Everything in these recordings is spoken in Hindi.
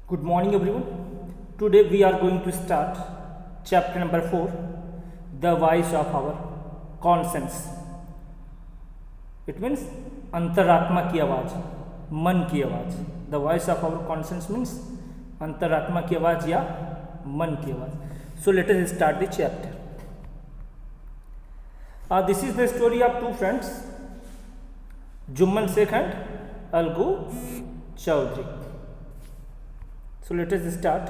Good morning, everyone. Today we are going to start chapter number 4, the voice of our conscience. It means अंतरात्मा की आवाज़, मन की आवाज़. The voice of our conscience means अंतरात्मा की आवाज़ या मन की आवाज़. So let us start the chapter. This is the story of two friends, Jumman Sheikh and Algu Chaudhary. So let us start.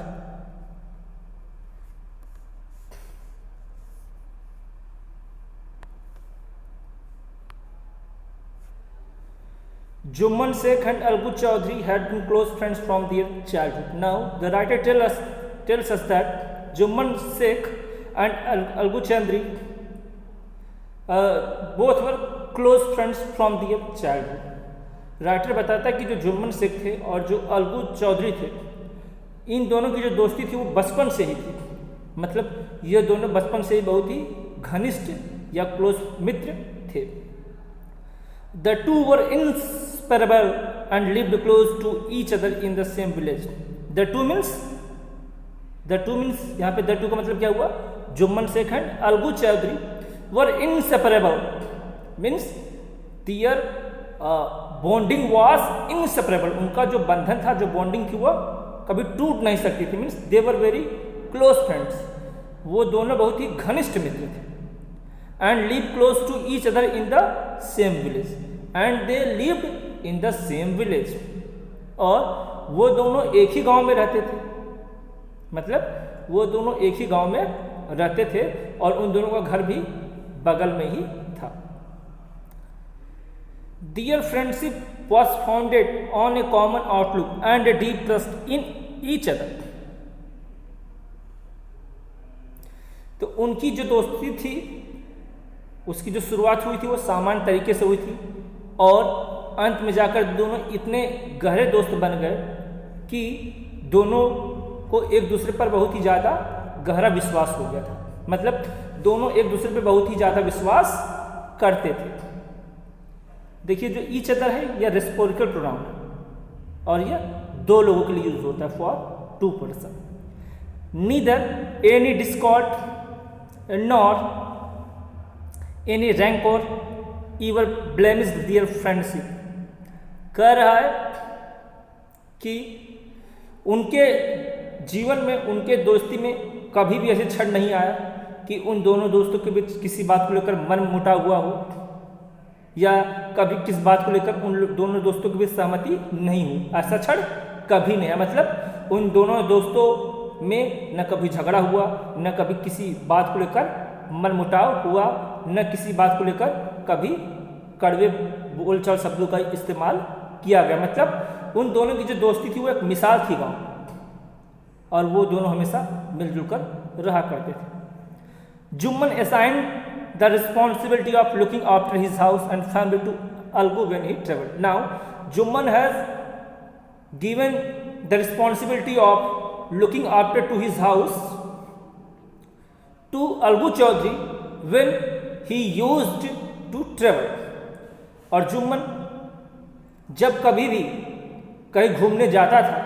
Jumman Sheikh and Algu Chaudhary had been close friends from their childhood. Now the writer tells us that Jumman Sheikh and Algu Chaudhary both were close friends from their childhood. Writer बताता है कि जो जुम्मन शेख थे और जो अलगू चौधरी थे, इन दोनों की जो दोस्ती थी वो बचपन से ही थी. मतलब ये दोनों बचपन से ही बहुत ही घनिष्ठ या क्लोज मित्र थे. The two were inseparable and lived close to each other in the same village. The two means यहाँ पे द टू का मतलब क्या हुआ? Jumman Shaikh and Algu Chaudhry were inseparable means their bonding was inseparable. उनका जो बंधन था, जो बॉन्डिंग थी, वो कभी टूट नहीं सकती थी. Means they were very close friends. वो दोनों बहुत ही घनिष्ठ मित्र थे. And live close to each other in the same village. And they lived in the same village. और वो दोनों एक ही गांव में रहते थे. मतलब वो दोनों एक ही गांव में रहते थे और उन दोनों का घर भी बगल में ही था. Their friendship was founded on a common outlook and a deep trust in each other. तो उनकी जो दोस्ती थी, उसकी जो शुरुआत हुई थी वो सामान्य तरीके से हुई थी और अंत में जाकर दोनों इतने गहरे दोस्त बन गए कि दोनों को एक दूसरे पर बहुत ही ज़्यादा गहरा विश्वास हो गया था. मतलब दोनों एक दूसरे पर बहुत ही ज़्यादा विश्वास करते थे. देखिए, जो ईच अदर है यह रेस्पोरिकल प्रोनाउन है और यह दो लोगों के लिए यूज होता है, for two person. Neither any discord nor any rancour ever blemish their friendship. कह रहा है कि उनके जीवन में, उनके दोस्ती में कभी भी ऐसे क्षण नहीं आया कि उन दोनों दोस्तों के बीच किसी बात को लेकर मन मुटाव हुआ हो या कभी किस बात को लेकर उन दोनों दोस्तों के बीच सहमति नहीं हुई. ऐसा क्षण कभी नहीं है. मतलब उन दोनों दोस्तों में न कभी झगड़ा हुआ, न कभी किसी बात को लेकर मनमुटाव हुआ, न किसी बात को लेकर कभी कड़वे बोलचाल शब्दों का इस्तेमाल किया गया. मतलब उन दोनों की जो दोस्ती थी वो एक मिसाल थी गाँव और वो दोनों हमेशा मिलजुल कर रहा करते थे. Jumman assigned the responsibility of looking after his house and family to Algu when he traveled. Now, Jumman has given the responsibility of looking after to his house to Algu Chaudhary when he used to travel. और जुम्मन जब कभी भी कहीं घूमने जाता था,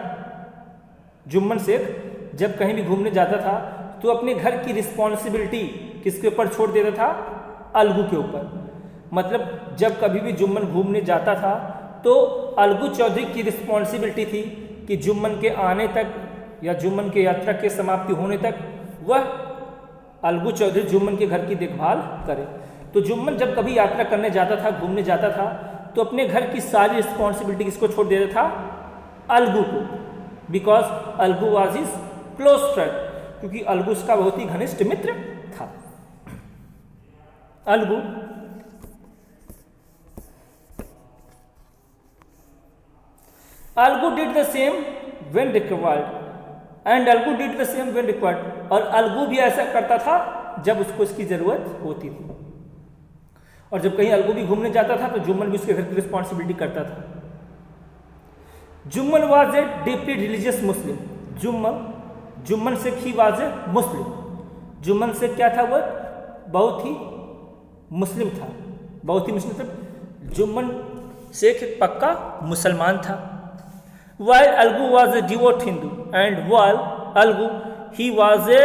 जुम्मन शेख जब कहीं भी घूमने जाता था तो अपने घर की रिस्पॉन्सिबिलिटी किसके ऊपर छोड़ देता था? अलगू के ऊपर. मतलब जब कभी भी जुम्मन घूमने जाता था तो अलगू चौधरी की रिस्पॉन्सिबिलिटी थी कि जुम्मन के आने तक या जुम्मन के यात्रा के समाप्ति होने तक वह अलगू चौधरी जुम्मन के घर की देखभाल करे. तो जुम्मन जब कभी यात्रा करने जाता था, घूमने जाता था, तो अपने घर की सारी रिस्पॉन्सिबिलिटी किसको छोड़ देता था? अलगू को. Because Algu was his close friend, क्योंकि अलगू उसका बहुत ही घनिष्ठ मित्र था. Algu did the same when required and Algu did the same when required. और अलगू भी ऐसा करता था जब उसको इसकी जरूरत होती थी. और जब कहीं अलगू भी घूमने जाता था तो जुम्मन भी उसके घर की रिस्पॉन्सिबिलिटी करता था. Jumman was a deeply religious Muslim. Jumman Sheikh he was a Muslim. Jumman Sheikh क्या था? वह बहुत ही मुस्लिम था. बहुत ही मुस्लिम था. जुम्मन शेख एक पक्का मुसलमान था. While Algu was a devout Hindu, and while Algu, he was a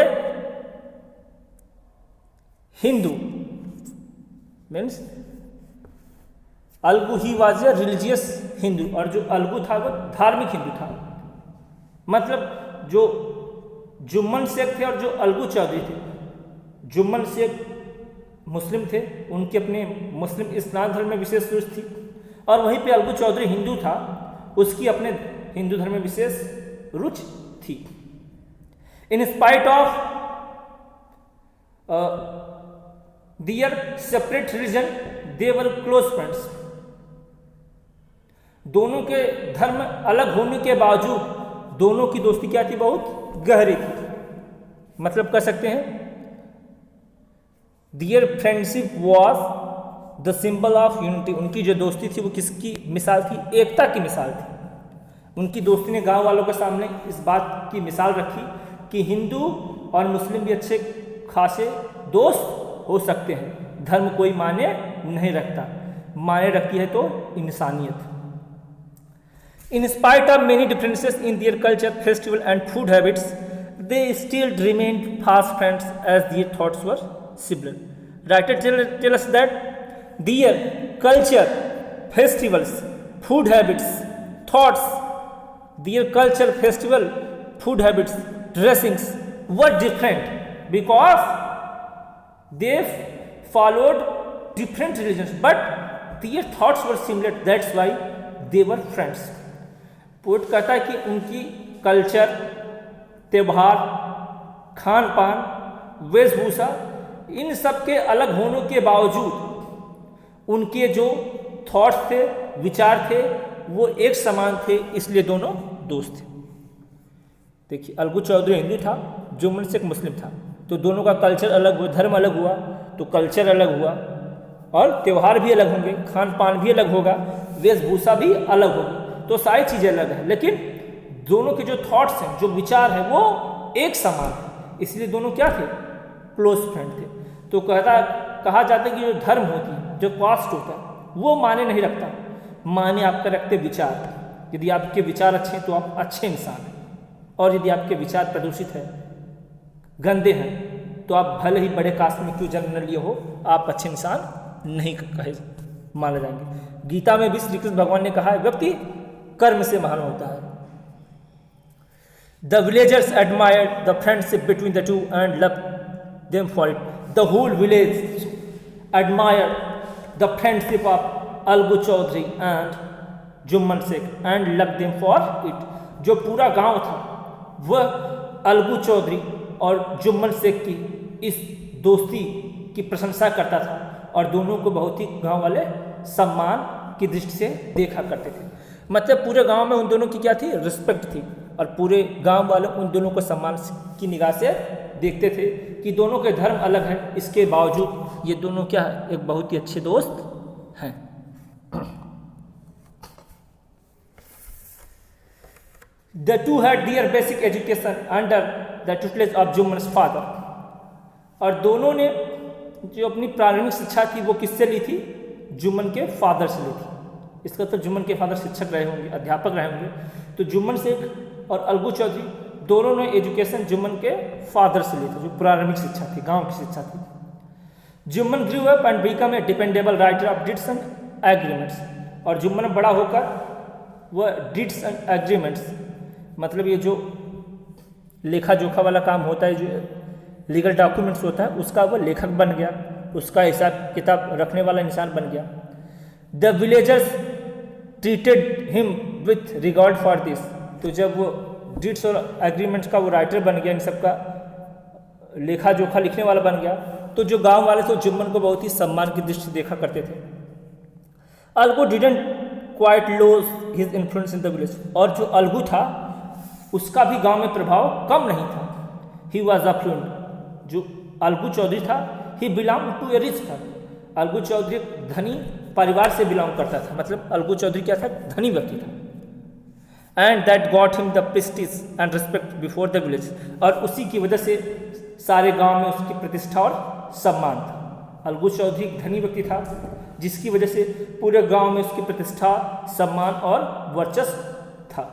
Hindu, means Algu he was a religious Hindu, और जो अलगू था वो धार्मिक हिंदू था। मतलब जो जुम्मन शेख थे और जो अलगू चौधरी थे, जुम्मन शेख मुस्लिम थे, उनके अपने मुस्लिम इस्लाम धर्म में विशेष रुचि थी, और वहीं पे अलगू चौधरी हिंदू था, उसकी अपने हिंदू धर्म में विशेष रुचि थी। In spite of their separate religion they were close friends. दोनों के धर्म अलग होने के बावजूद दोनों की दोस्ती क्या थी, बहुत गहरी थी। मतलब कह सकते हैं their friendship was the symbol of unity. उनकी जो दोस्ती थी वो किसकी मिसाल थी, एकता की मिसाल थी। उनकी दोस्ती ने गांव वालों के सामने इस बात की मिसाल रखी कि हिंदू और मुस्लिम भी अच्छे खासे दोस्त हो सकते हैं, धर्म कोई माने नहीं रखता, माने रखती है तो इंसानियत। In spite of many differences in their culture, festival and food habits, they still remained fast friends as their thoughts were similar. Writer tell us that their culture, festivals, food habits, thoughts, their culture, festival, food habits, dressings were different because they followed different religions, but their thoughts were similar. That's why they were friends. Poet कहता है कि उनकी कल्चर, त्यौहार, खान पान, वेशभूषा, इन सब के अलग होने के बावजूद उनके जो थॉट्स थे, विचार थे, वो एक समान थे, इसलिए दोनों दोस्त थे। देखिए अलगू चौधरी हिंदू था, जुम्मन शेख मुस्लिम था, तो दोनों का कल्चर अलग हुआ, धर्म अलग हुआ तो कल्चर अलग हुआ, और त्यौहार भी अलग होंगे, खान पान भी अलग होगा, वेशभूषा भी अलग होगी, तो सारी चीज़ें अलग हैं, लेकिन दोनों के जो थॉट्स हैं, जो विचार हैं, वो एक समान है, इसलिए दोनों क्या थे, क्लोज फ्रेंड थे। तो कहा जाता है कि जो धर्म होती है, जो कास्ट होता है, वो माने नहीं रखता, माने आपका रखते विचार। यदि आपके विचार अच्छे हैं तो आप अच्छे इंसान हैं, और यदि आपके विचार प्रदूषित हैं, गंदे हैं, तो आप भले ही बड़े कास्ट में क्यों जन्म न लिए हो, आप अच्छे इंसान नहीं कहे माने जाएंगे। गीता में भी श्री कृष्ण भगवान ने कहा है, व्यक्ति कर्म से महान होता है। The villagers admired the friendship between the two and loved them for it. The whole village admired the friendship of Algu Chaudhary and Jumman Sheikh and loved them for it. जो पूरा गांव था वह अलगू चौधरी और जुम्मन शेख की इस दोस्ती की प्रशंसा करता था, और दोनों को बहुत ही गांव वाले सम्मान की दृष्टि से देखा करते थे। मतलब पूरे गांव में उन दोनों की क्या थी, रिस्पेक्ट थी, और पूरे गांव वाले उन दोनों को सम्मान की निगाह से देखते थे कि दोनों के धर्म अलग हैं, इसके बावजूद ये दोनों क्या है, एक बहुत ही अच्छे दोस्त हैं। The two had their basic education under the tutelage of Jumman's father. और दोनों ने जो अपनी प्रारंभिक शिक्षा थी वो किससे ली थी, जुम्मन के फादर से ली थी। इसका तो जुम्मन के फादर शिक्षक रहे होंगे, अध्यापक रहे होंगे, तो जुम्मन शेख और अलगू चौधरी दोनों ने एजुकेशन जुम्मन के फादर से ली थी, जो प्रारंभिक शिक्षा थी, गांव की शिक्षा थी। Jumman grew up and become a dependable writer of डिड्स and agreements. और जुम्मन बड़ा होकर वह डिड्स एंड एग्रीमेंट्स, मतलब ये जो लेखा जोखा वाला काम होता है, जो लीगल डॉक्यूमेंट्स होता है, उसका वो लेखक बन गया, उसका हिसाब किताब रखने वाला इंसान बन गया। The villagers treated him with regard for this. तो जब वो डिड्स और एग्रीमेंट्स का वो राइटर बन गया, इन सब का लेखा जोखा लिखने वाला बन गया, तो जो गांव वाले थे जुम्मन को बहुत ही सम्मान की दृष्टि से देखा करते थे। Algu didn't quite lose his influence in the village. और जो अलगू था उसका भी गांव में प्रभाव कम नहीं था। He was affluent. जो अलगू चौधरी था, he belong to a rich family. Algu Chaudhary धनी परिवार से बिलोंग करता था, मतलब अलगू चौधरी क्या था, धनी व्यक्ति था। And that got him the Prestige and respect before the village. और उसी की वजह से सारे गांव में उसकी प्रतिष्ठा और सम्मान था। अलगू चौधरी एक धनी व्यक्ति था, जिसकी वजह से पूरे गांव में उसकी प्रतिष्ठा, सम्मान और वर्चस्व था।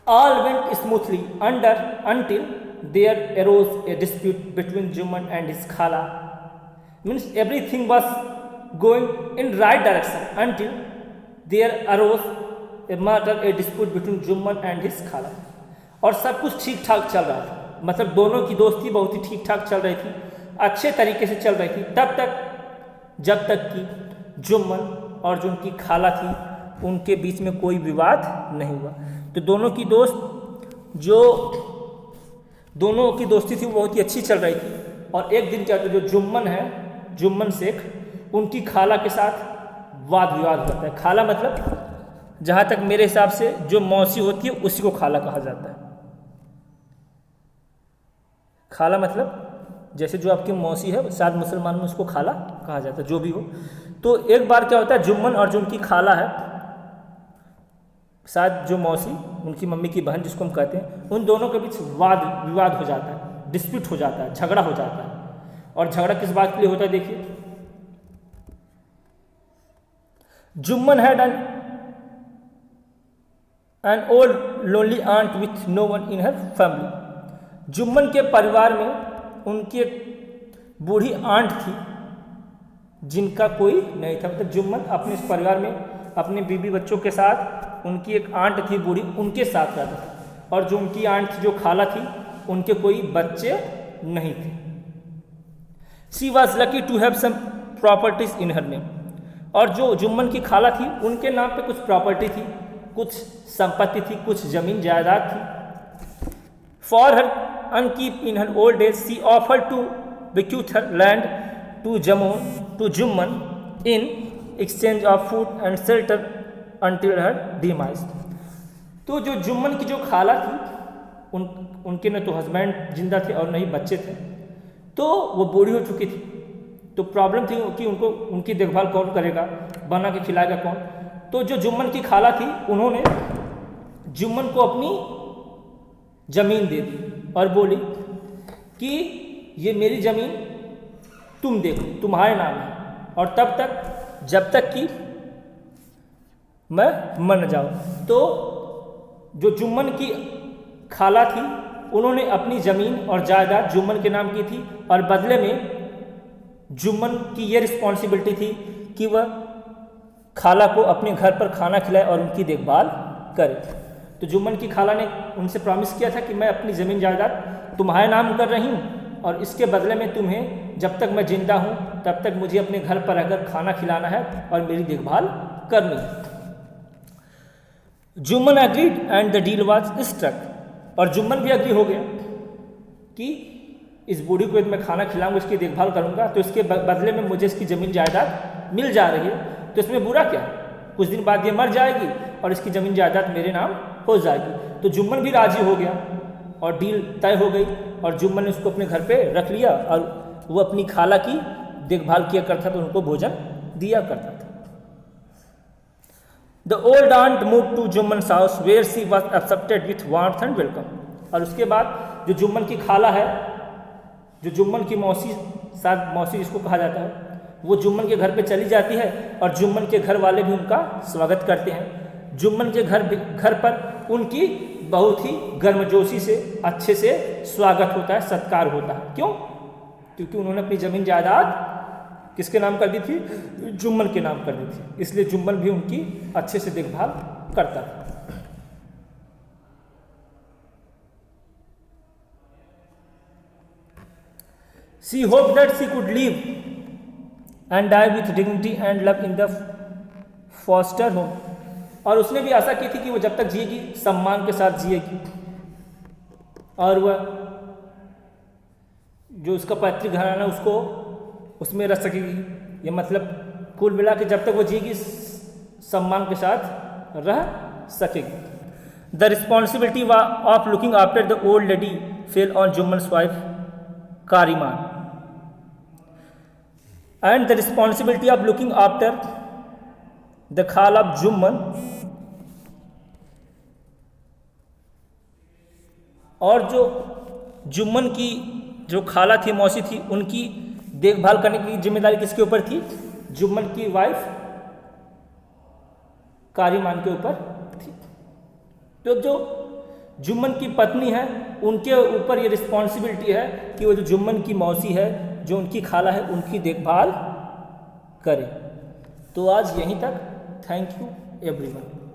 All went smoothly until there arose a dispute between Juman and his Khala. Means everything was going in right direction until there arose a dispute between Juman and his Khala. और सब कुछ ठीक ठाक चल रहा था, मतलब दोनों की दोस्ती बहुत ही ठीक ठाक चल रही थी, अच्छे तरीके से चल रही थी, तब तक जब तक कि जुम्मन और जो उनकी खाला थी उनके बीच में कोई विवाद नहीं हुआ। तो दोनों की दोस्ती थी वो बहुत ही अच्छी चल रही थी। और एक दिन क्या, जो जुम्मन है, जुम्मन शेख, उनकी खाला के साथ वाद विवाद होता है। खाला मतलब जहाँ तक मेरे हिसाब से जो मौसी होती है उसी को खाला कहा जाता है। खाला मतलब जैसे जो आपकी मौसी है, शायद मुसलमान में उसको खाला कहा जाता है, जो भी हो। तो एक बार क्या होता है, जुम्मन और जो उनकी खाला है, शायद जो मौसी, उनकी मम्मी की बहन जिसको हम कहते हैं, उन दोनों के बीच वाद विवाद हो जाता है, डिस्प्यूट हो जाता है, झगड़ा हो जाता है। और झगड़ा किस बात के लिए होता है, देखिए। Jumman had an old lonely aunt with no one in her family. Jumman के परिवार में उनकी एक बूढ़ी आंट थी जिनका कोई नहीं था। मतलब जुम्मन अपने इस परिवार में अपने बीबी बच्चों के साथ, उनकी एक आंट थी बूढ़ी, उनके साथ रहता था। और जो उनकी आंट थी, जो खाला थी, उनके कोई बच्चे नहीं थे। She was lucky to have some properties in her name. और जो जुम्मन की खाला थी उनके नाम पे कुछ प्रॉपर्टी थी, कुछ संपत्ति थी, कुछ जमीन जायदाद थी। For her upkeep in her old age, she offered to bequeath her land to Jummon in exchange of food and shelter until her demise. तो जो जुम्मन की जो खाला थी, उनके न तो हस्बैंड जिंदा थे और न ही बच्चे थे, तो वो बूढ़ी हो चुकी थी। तो प्रॉब्लम थी कि उनको उनकी देखभाल कौन करेगा, बना के खिलाएगा कौन। तो जो जुम्मन की खाला थी, उन्होंने जुम्मन को अपनी ज़मीन दे दी और बोली कि ये मेरी ज़मीन तुम देखो, तुम्हारे नाम है, और तब तक जब तक कि मैं मर न जाऊँ। तो जो जुम्मन की खाला थी उन्होंने अपनी ज़मीन और जायदाद जुम्मन के नाम की थी, और बदले में जुम्मन की ये रिस्पॉन्सिबिलिटी थी कि वह खाला को अपने घर पर खाना खिलाए और उनकी देखभाल करे। तो जुम्मन की खाला ने उनसे प्रॉमिस किया था कि मैं अपनी ज़मीन जायदाद तुम्हारे नाम कर रही हूँ, और इसके बदले में तुम्हें जब तक मैं जिंदा हूँ तब तक मुझे अपने घर पर रहकर खाना खिलाना है और मेरी देखभाल करनी है। Jumman agreed and the deal was struck. और जुम्मन भी एग्री हो गया कि इस बूढ़ी को यदि मैं खाना खिलाऊंगा, इसकी देखभाल करूंगा, तो इसके बदले में मुझे इसकी ज़मीन जायदाद मिल जा रही है, तो इसमें बुरा क्या है। कुछ दिन बाद ये मर जाएगी और इसकी ज़मीन जायदाद मेरे नाम हो जाएगी। तो जुम्मन भी राजी हो गया और डील तय हो गई, और जुम्मन ने उसको अपने घर पे रख लिया, और वो अपनी खाला की देखभाल किया करता था, उनको भोजन दिया करता था। The old aunt move to Jumman's house where she was accepted with warmth and welcome. और उसके बाद जो जुम्मन की खाला है, जो जुम्मन की मौसी, शायद मौसी जिसको कहा जाता है, वो जुम्मन के घर पे चली जाती है, और जुम्मन के घर वाले भी उनका स्वागत करते हैं। जुम्मन के घर पर उनकी बहुत ही गर्मजोशी से, अच्छे से स्वागत होता है, सत्कार होता है। क्यों? क्योंकि उन्होंने अपनी ज़मीन जायदाद किसके नाम कर दी थी? जुम्मन के नाम कर दी थी, इसलिए जुम्मन भी उनकी अच्छे से देखभाल करता था। She hoped that she could live and die with dignity and love in the foster home। और उसने भी आशा की थी कि वो जब तक जिएगी सम्मान के साथ जिएगी, और वह जो उसका पैतृक घराना उसको उसमें रह सकेगी। ये मतलब कुल मिला के जब तक वो जिएगी सम्मान के साथ रह सकेगी। The responsibility of looking after the old lady fell on Jumman's wife Kariman, and the responsibility of looking after the khal of Jumman। और जो जुम्मन की जो खाला थी, मौसी थी, उनकी देखभाल करने की जिम्मेदारी किसके ऊपर थी? जुम्मन की वाइफ कारीमान के ऊपर थी। तो जो जुम्मन की पत्नी है, उनके ऊपर ये रिस्पॉन्सिबिलिटी है कि वो जो जुम्मन की मौसी है, जो उनकी खाला है, उनकी देखभाल करे। तो आज यहीं तक। Thank you everyone.